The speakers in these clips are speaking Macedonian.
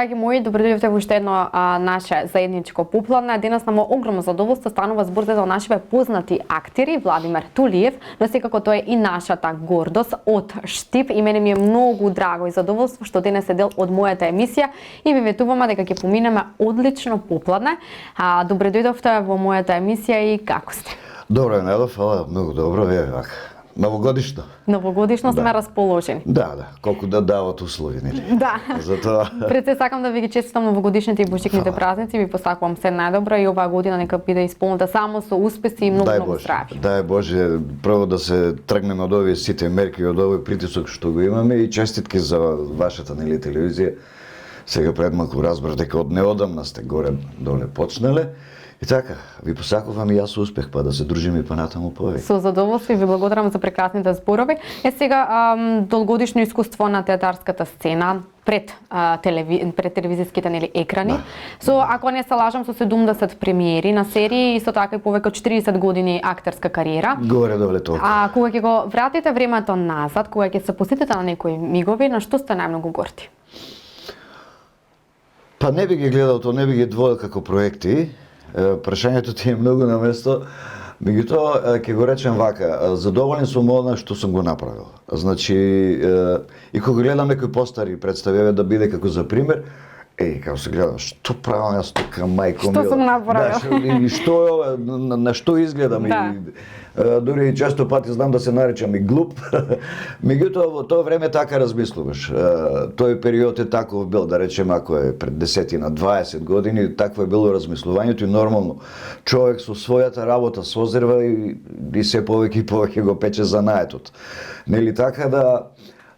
Драги мои, добродојдовте во уште едно наше заедничко попладне. Денес нам огромно задоволство станува збор за нашите познати актери Владимир Тулиев, но секако тоа е и нашата гордост од Штип. И мене ми е многу драго и задоволство што денес е дел од мојата емисија и ви ветуваме дека ќе поминеме одлично попладне. Добродојдовте во мојата емисија и како сте? Добро, Недо, фала, многу добро, новогодишно. Новогодишно сме расположени. Да, колку да дават услови, нели? Да. Затоа Пред се сакам да ви ги честитам новогодишните и божичните празници, ви посакувам се најдобро и оваа година нека биде исполнета само со успеси и многу здравје. Дај Боже, прво да се тргнеме од овие сите мерки, од овој притисок што го имаме и честитки за вашата телевизија. Сега пред малку разбрав дека од неодамна сте горе доле почнале. И така, ви посакувам и јас успех, па да се дружиме и понатаму повеќе. Со задоволство и ви благодарам за прекрасните зборови. Сега долгогодишно искуство на театарската сцена пред телевизиските екрани. Да. Со, ако не се лажам, со 70 премиери на серии и со така и повеќе од 40 години актерска кариера. Горе доле толку. Кога ќе го вратите времето назад, кога ќе се посетите на некои мигови, на што сте најмногу горди? Па не би ги гледал тоа, не би ги двоил како проекти. Прашањето ти е многу на место, меѓутоа ќе го речем вака, задоволен сум од она што сум го направил. Значи, и кога гледам некои постари представи, да биде како за пример, како се гледам, што правам јас тука, мајко мила? Што сум направил? Да, и што е ова, на што изгледам? Да. Дури и често пати знам да се наречам и глуп. Меѓутоа во тоа време така размислуваш. Тој период е таков бил, да речем, ако е пред 10 на 20 години, такво е било размислувањето и нормално човек со својата работа созрва и се повеќе и повеќе го пече занаетот. Нели така да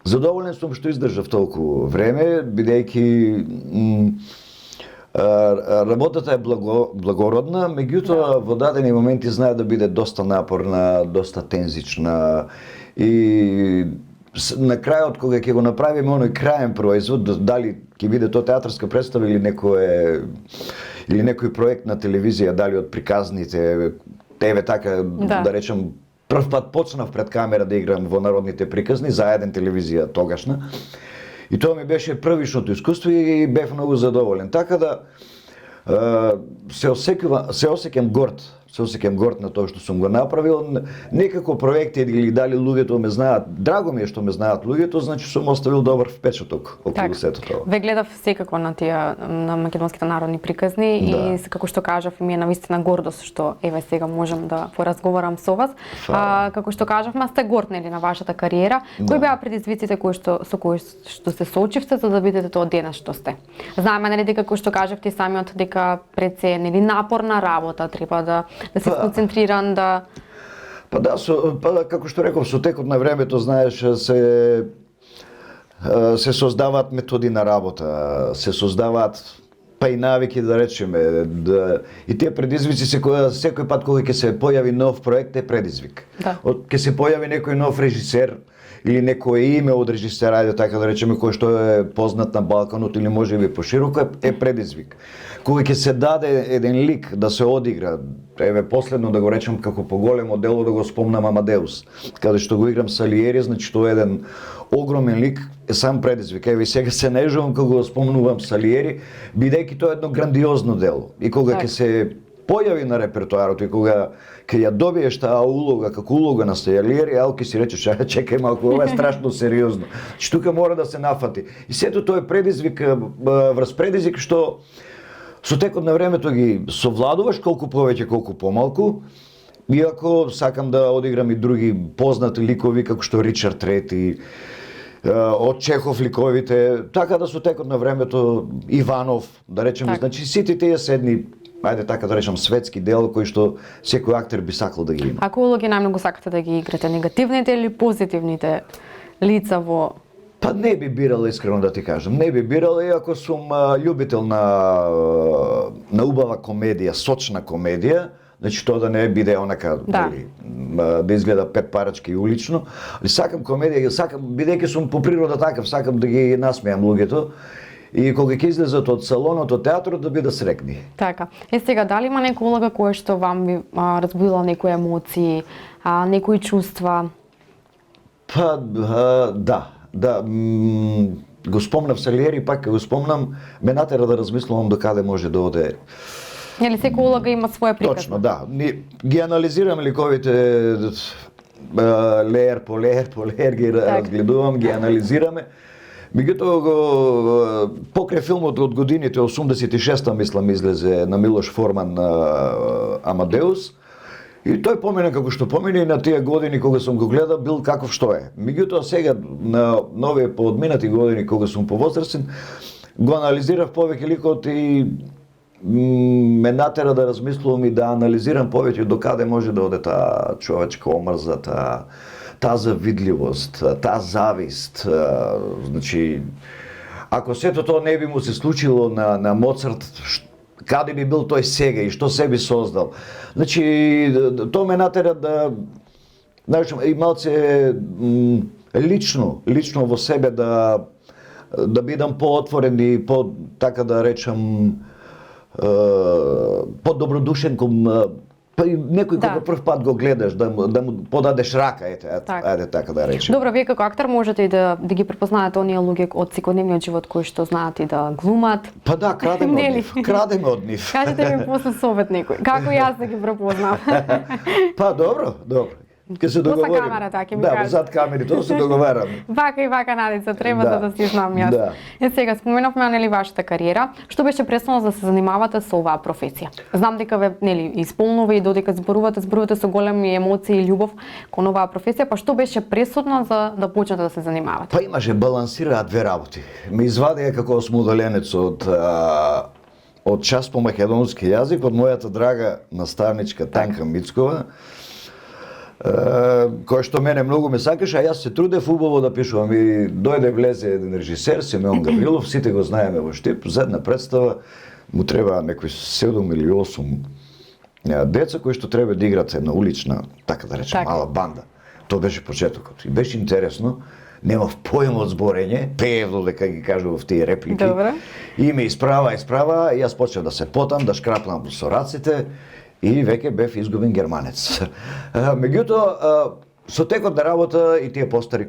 задоволен сум што издржав толку време, бидејќи работата е благородна, меѓутоа во дадени моменти знае да биде доста напорна, доста тензична и на крајот кога ќе го направиме оној краен производ, дали ќе биде тоа театарска представа или некој проект на телевизија, дали од приказните, така да речем, прв пат почнав пред камера да играм во народните приказни за еден телевизија тогашна. И тоа ми беше првишното искуство и бев многу задоволен. Така да се осеќам горд. Се осеќам горд на тоа што сум го направил. Некако проекти или дали луѓето ме знаат, драго ми е што ме знаат луѓето, значи сум оставил добар впечаток околу сето тоа. Ве гледав секако на тие на македонските народни приказни и како што кажав, ми е навистина гордост што еве сега можам да поразговарам со вас. Како што кажавме, сте горд нели на вашата кариера. Кои беа предизвиците со кои што се соочивте за да бидете тоа денес што сте? Знаеме нели дека како што кажавте самиот дека пред се нели напорна работа, треба да се концентриран, да... Како што реков, со текот на времето, знаеш, се создаваат методи на работа, се создаваат па и навики, да речеме, и тие предизвици секој пат кога ќе се појави нов проект е предизвик. Ќе се појави некој нов режисер или некое име од режисера, ајде така да речеме, кој што е познат на Балканот или можеби пошироко, е предизвик. Кога ќе се даде еден лик да се одигра, еве последно да го речем како поголемо дело да го спомнам Амадеус, каде што го играм Салиери, значи тоа е еден огромен лик, е сам предизвик. Еве сега се најжувам кога го спомнувам Салиери, бидејќи тоа е едно грандиозно дело. И кога ќе се појави на репертоарот и кога ќе ја добиеш таа улога како улога на Салиери, ќе си речеш чекај малку, ова е страшно сериозно. Че тука мора да се нафати. И сето тоа е предизвик врз предизвик што со текот на времето ги совладуваш колку повеќе, колку помалку. Иако сакам да одиграм и други познати ликови како што Ричард Трети, од Чехов ликовите, така да со текот на времето Иванов, да речеме, значи сите тие седни, ајде така да речам, светски дел кои што секој актер би сакал да ги има. А кои улоги најмногу сакате да ги играте, негативните или позитивните лица во... Па не би бирал, искрено да ти кажам, не би бирал, иако сум љубител на убава комедија, сочна комедија, значи тоа да не биде онака, да изгледа пет парачки улично, али сакам комедија, бидејќи сум по природа такав, сакам да ги насмеам луѓето. И кога ќе излезат од салонот, од театрот, да бидат среќни. Така. Сега, дали има некоја улога која што вам би разбудила некои емоции, некои чувства? Па, да. го спомнав Салиери, пак го спомнам, ме натера да размислувам до каде може да оде. Нели секоја улога има своја приказна? Точно, да. Ги анализирам ликовите леер по леер ги разгледувам, ги анализираме. Меѓутоа, покрај филмот од годините 86-та, мислам, излезе на Милош Форман Амадеус, и тој помина како што помина и на тие години кога сум го гледал бил каков што е. Меѓутоа сега на новите поодминати години кога сум повозрасен, го анализирав повеќе ликот и ме натера да размислувам и да анализирам повеќе до каде може да оде таа човечка омрза, таа завидливост, таа завист. Значи, ако сето тоа не би му се случило на Моцарт, каде би бил тој сега и што се би создал? Значи, тоа ме натера да, знаеш, и малце лично во себе да бидам поотворен и така да речам, по-добродушен кон па и некој кога прв пат го гледаш, да му подадеш рака, ајде така да речем. Добро, вие како актер можете и да ги препознаете оние луѓе од секојдневниот живот кои што знаат и да глумат. Па да, крадеме од нив. Кажете ми после совет некој, како јас да ги препознам? Па добро. Ке се договориме. После камерата, ќе ми кажеш. Да, зад камери, тоа се договараме. Вака и вака, Надица, треба да си знам јас. Да. Сега споменавме нели вашата кариера, што беше пресудно да се занимавате со оваа професија. Знам дека ве нели исполнува и додека зборувате со големи емоции и љубов кон оваа професија, па што беше пресудно за да почнете да се занимавате? Па имаше, балансираат две работи. Ме извадија како осмоделенец од час по македонски јазик од мојата драга наставничка Танка Мицкова, кој што мене многу ме сакаше, а јас се трудев убаво да пишувам и дојде влезе еден режисер, Симеон Гаврилов, сите го знаеме во Штип, за една представа му треба некои 7 или 8 деца кои што треба да играат една улична, така да речем, мала банда. Тоа беше почетокот и беше интересно. Немав поим од зборење, пеев додека ги кажував тие реплики. Добре. И ме исправа, и јас почнав да се потам, да шкрапнам со раците. И веќе бев изгубен германец. Меѓутоа, со текот на работа и тие постари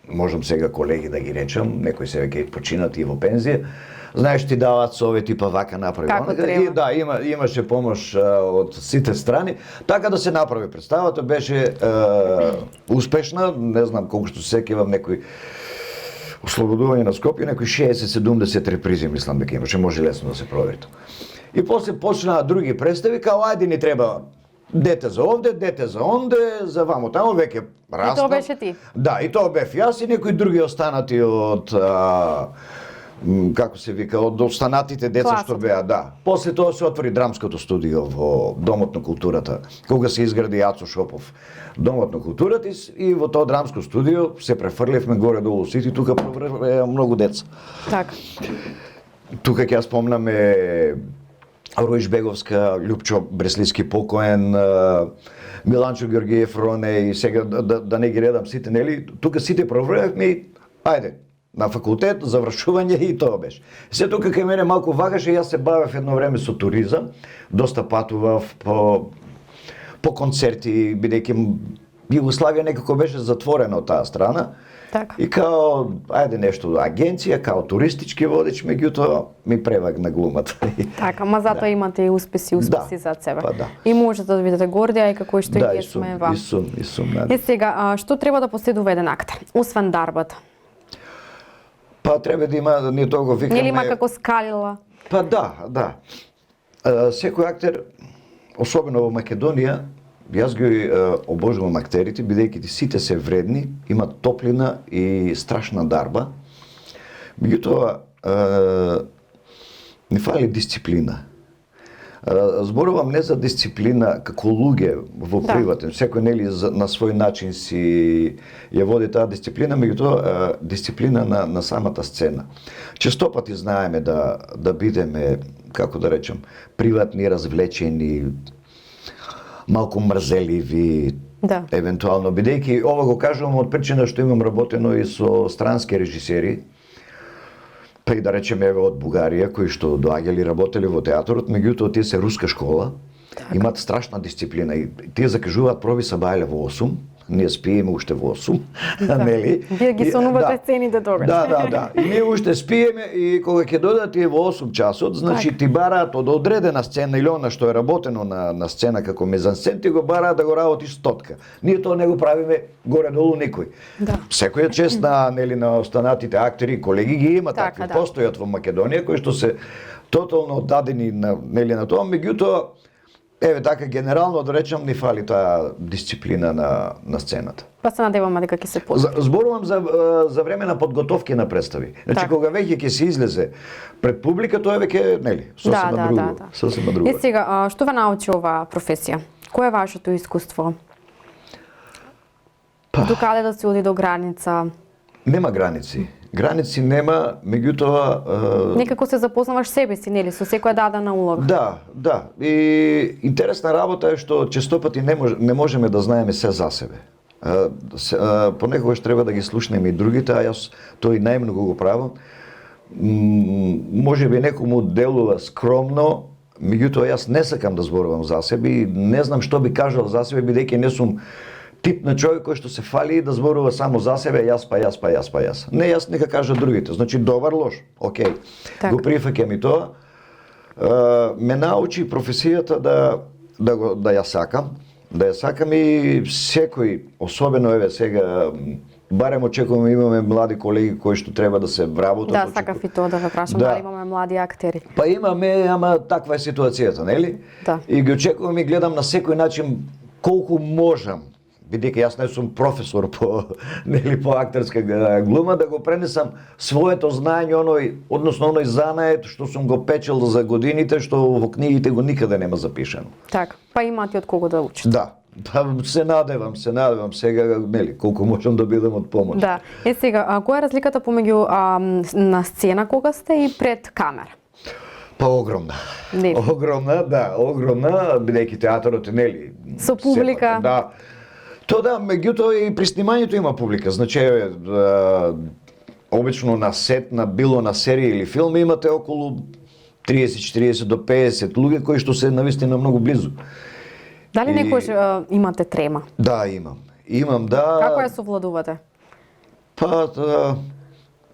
можам сега колеги да ги речам, некои се веќе починати и во пензија, знаеш, ти даваат совети, па вака направи. Како треба. И да, имаше помош од сите страни, така да се направи представата, беше успешна, не знам колку што се сеќавам, некои ослободување на Скопје, некои 60-70 репризи, мислам дека имаше, може лесно да се провери тоа. И после почнаа други представи, као ајде ни треба дете за овде, дете за онде, за вамо тамо, веќе растав. И тоа беше ти? Да, и тоа бев јас и некои други останати од како се вика, од останатите деца што беа, да. После тоа се отвори драмското студио во Домот на културата, кога се изгради Јацо Шопов Домот на културата и во тоа драмско студио се префрлевме горе-долу сите, тука проврвеа многу деца. Така. Тука ќе ја спомнаме Руиш Беговска, Љупчо Бреслиски покоен, Миланчо Георгиев Роне и сега да не ги редам сите, нели? Тука сите проврвевме и ајде, на факултет, завршување и тоа беше. Се тука кај мене малку вагаше, јас се бавев едно време со туризам, доста патував по концерти, бидејќи Југославија некако беше затворена од таа страна. Така. И као, ајде нешто, агенција, као туристички водич, меѓутоа ми превагна глумата. Така, ма затоа имате и успеси зад себе. Па да. И можете да видите горди, а и како што и ние сме вам. И сум. И сега, што треба да поседува еден актер, освен дарбата? Па треба да има, ние тоа го викаме... Нели има како скалила? Па да. Секој актер, особено во Македонија, јас ги обожувам актерите, бидејќи сите се вредни, имат топлина и страшна дарба. Меѓутоа, не фали дисциплина. Зборувам не за дисциплина како луѓе во приватен, секој нели на свој начин си ја води таа дисциплина, меѓутоа дисциплина на самата сцена. Честопати знаеме да бидеме, како да речем, приватни, развлечени, малку мрзеливи, евентуално, бидејќи ова го кажувам од причина што имам работено и со странски режисери, па и да речеме од Бугарија, кои што доаѓали работели во театарот, меѓутоа тие се руска школа, имаат страшна дисциплина и тие закажуваат проби са бајле во 8, Ние спиеме уште во 8, нели? Вие ги сонувате сцените тогаш. Да. И ние уште спиеме и кога ќе додат тие во 8 часот, значи ти бараат од одредена сцена или она што е работено на сцена како мезансцен, ти го бараат да го работиш стотка. Ние тоа не го правиме горе-долу никој. Да. Секоја чест на останатите актери и колеги ги има такви, постојат во Македонија кои што се тотално оддадени на тоа, меѓутоа еве така генерално да речам ни фали таа дисциплина на сцената. Па се надеваме дека ќе се подобри. Зборувам за време на подготовки на представи. Значи кога веќе ќе се излезе пред публика, тоа веќе сосема друго. Сосема друго. И сега, што ве научи оваа професија? Кое е вашето искуство? Докаде да се оди до граница? Нема граници. Граници нема, меѓутоа некако се запознаваш себе си, нели, со секоја дадена улога. Да. И интересна работа е што честопати не можеме да знаеме се за себе. Понекогаш треба да ги слушнеме и другите, а јас тој најмногу го правам. Можеби некому делува скромно, меѓутоа јас не сакам да зборувам за себе и не знам што би кажал за себе, бидејќи не сум тип на човек кој што се фали да зборува само за себе, јас. Не, јас нека кажа другите. Значи добар, лош, окей. Го прифаќам и тоа. Ме научи професијата да ја сакам, и секој, особено еве сега, барем очекуваме имаме млади колеги кои што треба да се вработат. Да, сакав и тоа да ве прашам, дали имаме млади актери. Па имаме, ама таква е ситуацијата, нели? Да. И ги очекувам и гледам на секој начин колку можам, бидејќи јас не сум професор по актерска глума, да го пренесам своето знаење, односно оној занает што сум го печел за годините, што во книгите го никаде нема запишано. Така, па имате од кого да учите. Да. Се надевам сега, колку можам да бидам од помош. Да. Сега, која е разликата помеѓу на сцена кога сте и пред камера? Па огромна. Огромна, бидејќи театарот е, со публика. Да. Тоа меѓутоа и при снимањето има публика. Значи, обично на сет, било на серија или филм, имате околу 30-40 до 50 луѓе кои што се навистина многу близу. Дали некојаш имате трема? Да, имам, да. Како ја совладувате? Па,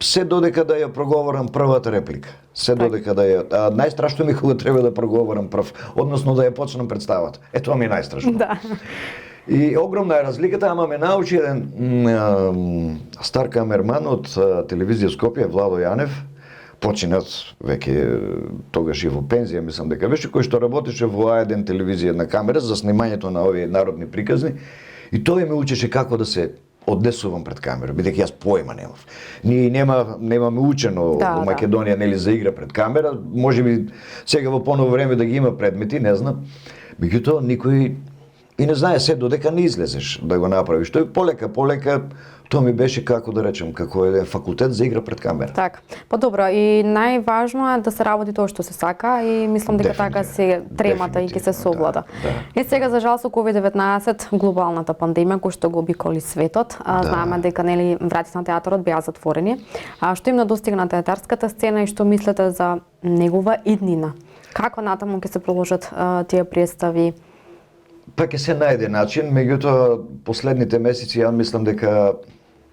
се додека да ја проговорам првата реплика. Додека да ја... најстрашно ми кога треба да проговорам прв, односно да ја почнам представата. Тоа ми е најстрашно. Да. И огромна е разликата, ама ме научи еден стар камерман од телевизија Скопје, Владо Јанев, починат веќе тогаш и во пензија, мислам дека беше, кој што работеше во А1 телевизија на камера за снимањето на овие народни приказни, и тој ме учеше како да се однесувам пред камера, бидејќи јас појма немав. Ние немаме учено во Македонија, нели, за игра пред камера, можеби сега во поново време да ги има предмети, не знам. Меѓутоа никој и не знае се додека не излезеш да го направиш. Тој полека, тоа ми беше како да речем, како еден факултет за игра пред камера. Така. Па добро, и најважно е да се работи тоа што се сака и мислам дека така се тремата и ќе се совлада. И сега за жал со COVID-19, глобалната пандемија која што го обиколи светот, знаеме дека нели вратите на театарот беа затворени. Што им недостигна театарската сцена и што мислите за негова иднина? Како натаму ќе се продолжат тие представи? Па ќе се најде начин, меѓутоа последните месеци ја мислам дека,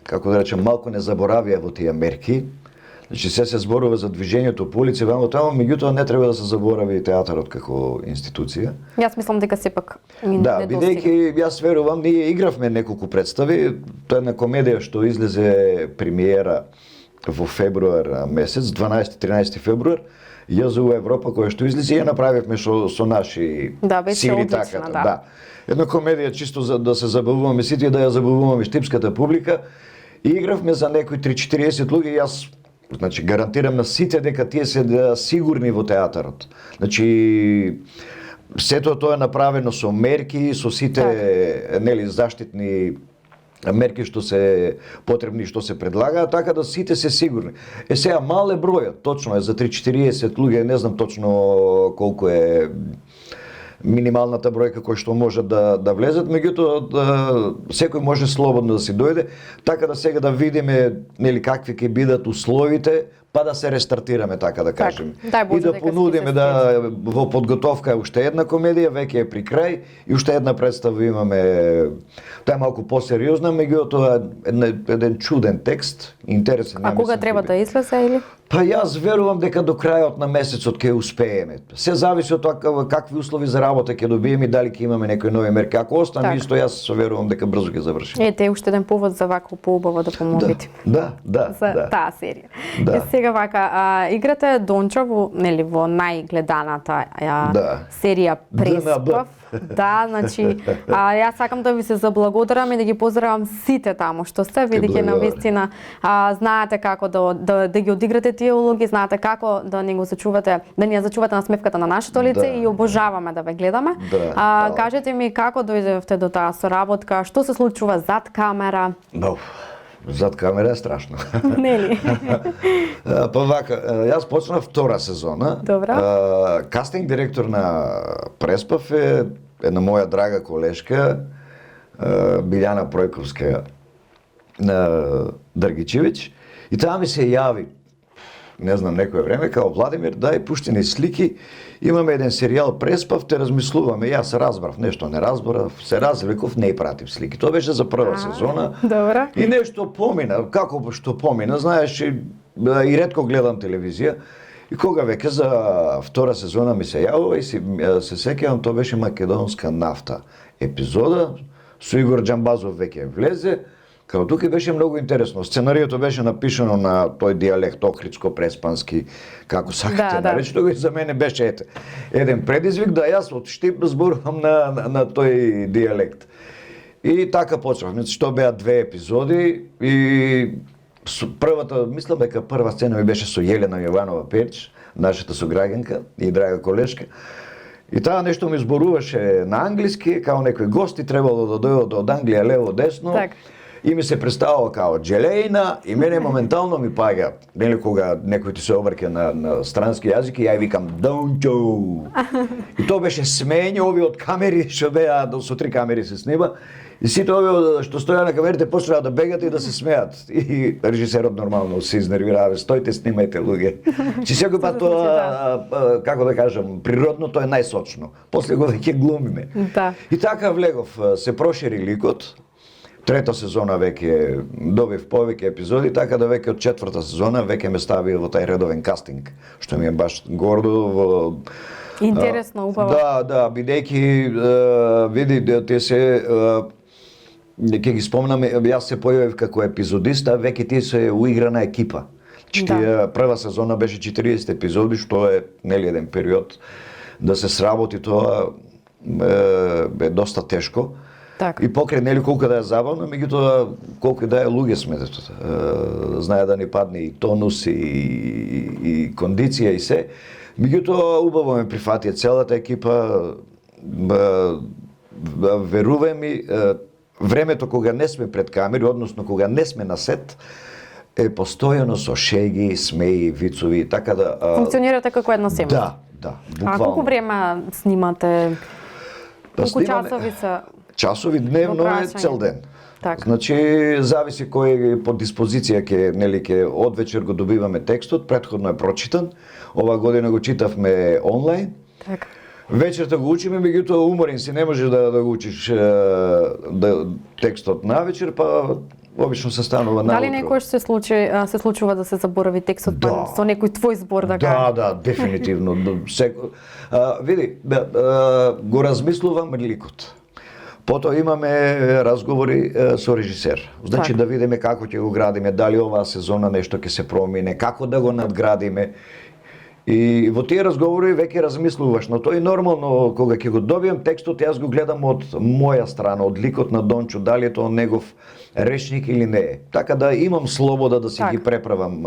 како да речем, малку не заборавија во тие мерки. Значи се зборува за движењето по улици, вамо таму, меѓутоа не треба да се заборави и театарот како институција. Јас мислам дека сепак да, бидејќи јас верувам, ние игравме неколку представи, тоа е една комедија што излезе премиера во февруар месец, 12-13 февруар, ЈЗУ Европа, која што излезе, ја направивме со наши сили таката. Да. Една комедија чисто за да се забавуваме сите и да ја забавуваме штипската публика. И игравме за некои 3-40 луѓе, јас значи гарантирам на сите дека тие се сигурни во театарот. Значи сето тоа е направено со мерки, со сите нели заштитни мерки што се потребни, што се предлагаат, така да сите се сигурни. Сега мал е бројот, точно е за 3-40 луѓе, не знам точно колку е минималната бројка која што може да влезат, меѓутоа секој може слободно да си дојде, така да сега да видиме нели какви ќе бидат условите, па да се рестартираме, така да кажем. И да понудиме во подготовка е уште една комедија, веќе е при крај, и уште една представа имаме, таа е малку посериозна, меѓутоа еден чуден текст, интересен. А кога треба да излезе или? Па јас верувам дека до крајот на месецот ќе успееме. Се зависи од тоа какви услови за работа ќе добиеме и дали ќе имаме некои нови мерки. Ако остане исто, јас верувам дека брзо ќе заврши. Ете уште еден повод за вако поубаво да помогнете. Да. За таа серија. Да. Сега вака, играте Дончо во најгледаната серија Преспав. Да, значи, јас сакам да ви се заблагодарам и да ги поздравам сите таму што сте, бидејќи навистина знаете како да ги одиграте тие улоги, знаете како да ни го зачувате, да ни ја зачувате насмевката на нашето лице и обожаваме да ве гледаме. Кажете ми како дојдевте до таа соработка, што се случува зад камера? Зад камера е страшно. Нели? Па вака, јас почнав втора сезона. Добра. Кастинг директор на Преспав е една моја драга колешка, Билјана Пројковска Дргичевиќ, и таа ми се јави, не знам, некое време, као Владимир, дај пушти ни слики, имаме еден серијал Преспав, те размислуваме, јас разбрав нешто, не разбрав, се развлеков, не пратив слики. Тоа беше за прва сезона. Добра. И нешто помина, како што помина, знаеш, и ретко гледам телевизија. И кога веќе за втора сезона ми се јавува и се сеќавам, тоа беше Македонска нафта епизода, со Игор Џамбазов веќе влезе. Као тука беше многу интересно. Сценариото беше напишано на тој дијалект охридско-преспански, како сакате наречено, и за мене беше еден предизвик да јас од Штип зборувам на тој дијалект. И така почнав. Значи, тоа беа 2 епизоди и првата, мислам дека прва сцена ми беше со Јелена Јованова Перч, нашата сограѓанка и драга колешка. И таа нешто ми зборуваше на англиски, као некои гости требало да дојдат од Англија лево десно. И ми се представува као Джелејна и мене моментално ми паѓа, нели кога некој ти се обрке на странски јазик и ја викам Дончо. И тоа беше смење, ови од камери што беа, со 3 камери се снима. И сите овие што стоја на камерите почнаа да бегат и да се смеат. И режисерот нормално се изнервира, стојте, снимајте луѓе. Че секој пат тоа, како да кажам, природно тоа е најсочно. После го веќе глумиме. И така влегов, се прошири ликот. Трета сезона веќе добив повеќе епизоди, така да веќе од четврта сезона веќе ме стави во тај редовен кастинг, што ми е баш гордо. Интересно, убаво. Да, бидејќи види те се ќе ги спомнаме, јас се појавив како епизодист, а веќе тие се уиграна екипа. Прва сезона беше 40 епизоди, што е нели еден период да се сработи тоа е доста тешко. И покрај нели колку да е забавно, меѓутоа колку да е луѓе сме, знае да ни падне и тонус и кондиција и се. Меѓутоа убаво ме прифатија целата екипа. Верувај ми, времето кога не сме пред камери, односно кога не сме на сет, е постојано со шеги, смеи, вицови, така да функционирате како една семеја. Да, буквално. А колку време снимате? Колку часови се? Часови дневно е цел ден. Значи зависи кој по диспозиција ќе од вечер го добиваме текстот, претходно е прочитан. Ова година го читавме онлайн. Вечерта го учиме, меѓутоа уморен си, не можеш да го учиш текстот на вечер, па обично се станува наутро. Дали некојаш се случува да се заборави текстот со некој твој збор да кажеш? Да, дефинитивно. Види, го размислувам ликот. Потоа имаме разговори со режисер. Значи да видиме како ќе го градиме, дали оваа сезона нешто ќе се промине, како да го надградиме. И во тие разговори веќе размислуваш, но тоа е нормално кога ќе го добием текстот, јас го гледам од моја страна, од ликот на Дончо, дали е тоа негов речник или не е. Така да имам слобода да си ги преправам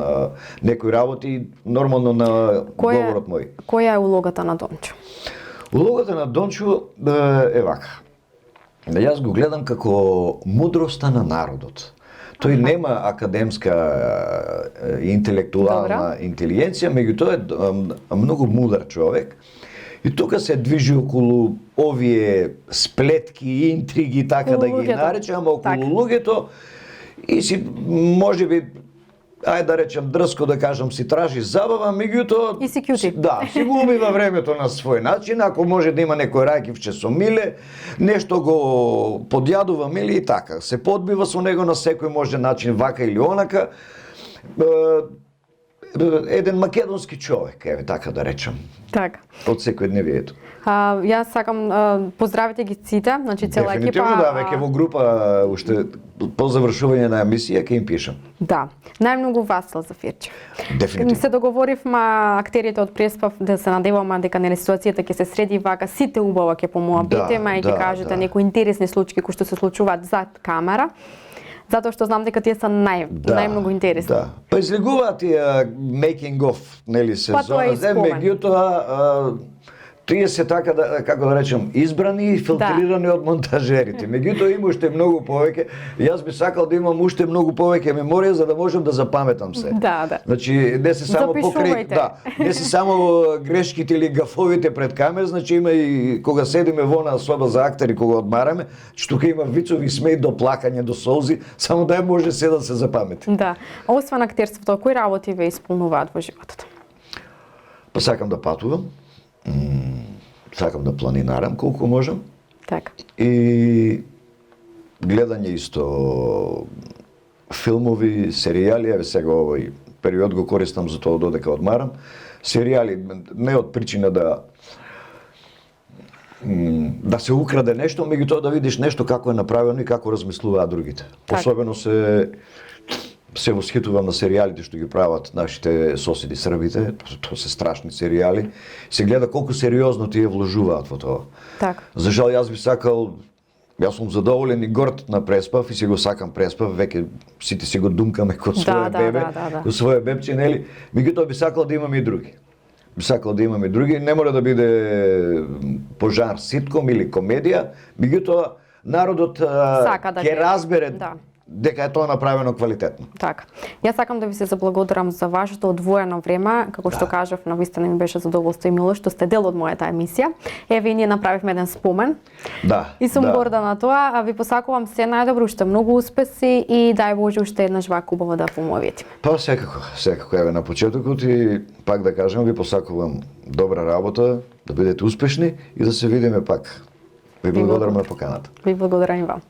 некои работи, нормално на говорот мој. Која е улогата на Дончо? Улогата на Дончо е вака. Јас го гледам како мудроста на народот. Тој нема академска интелектуална интелигенција, меѓутоа е многу мудар човек. И тука се движи околу овие сплетки, интриги, така да ги наречам, околу луѓето. И си, можеби, ајде да речем дрско да кажам, си тражи забава, меѓутоа И си кјути. да, си го убива времето на свој начин, ако може да има некој рајкивче со миле, нешто го подјадува миле и така. Се подбива со него на секој може начин, вака или онака. Еден македонски човек, еве така да речем. Така. Од секојдневието. Јас сакам поздравите ги сите, значи цела екипа. Дефинитивно да, веќе во група уште по завршување на емисија ќе им пишам. Да, најмногу Васил Зафирче. Дефинитивно. Се договоривме актерите од Преспав да се надеваме дека нели ситуацијата ќе се среди вака, сите убаво ќе помоабитиме и ќе кажете некои интересни случаи кои што се случуваат зад камера. Затоа што знам дека тие се најмногу интересни. Да. Па излегуваат тие making of, нели сезона, меѓутоа тие се така да, како да речем, избрани и филтрирани од монтажерите. Меѓутоа има уште многу повеќе. Јас би сакал да имам уште многу повеќе меморија за да можам да запаметам се. Да. Значи не се само покрај, не се само грешките или гафовите пред камера, значи има и кога седиме во на соба за актери кога одмараме, што тука има вицови смеј до плакање, до солзи, само да може се да се запамети. Да. А освен актерството, кои работи ве исполнуваат во животот? Па сакам да патувам. Сакам да планинарам колку можам. Така. И гледање исто филмови, серијали, еве сега овој период го користам за тоа додека одмарам. Серијали не од причина да се украде нешто, меѓутоа да видиш нешто како е направено и како размислуваат другите. Так. Особено се восхитувам на серијалите што ги прават нашите соседи србите, тоа се страшни серијали. Се гледа колку сериозно тие вложуваат во тоа. Така. За жал јас би сакал, јас сум задоволен и горд на Преспав и си го сакам Преспав, веќе сите си го думкаме кон своје бебе, кон своје бебче, нели? Меѓутоа би сакал да имаме и други. Би сакал да имаме други, не мора да биде по жанр ситком или комедија, меѓутоа народот ќе разбере дека е тоа направено квалитетно. Така. Јас сакам да ви се заблагодарам за вашето одвоено време, како што кажав, навистина ми беше задоволство и милост што сте дел од мојата емисија. Еве и ние направивме еден спомен. Да. И сум горда на тоа, а ви посакувам се најдобро, уште многу успеси и дај Боже уште еднаш вака убаво да помовите. Па секако еве на почетокот и пак да кажам ви посакувам добра работа, да бидете успешни и да се видиме пак. Ви благодарам на поканата. Ви благодарам и вам.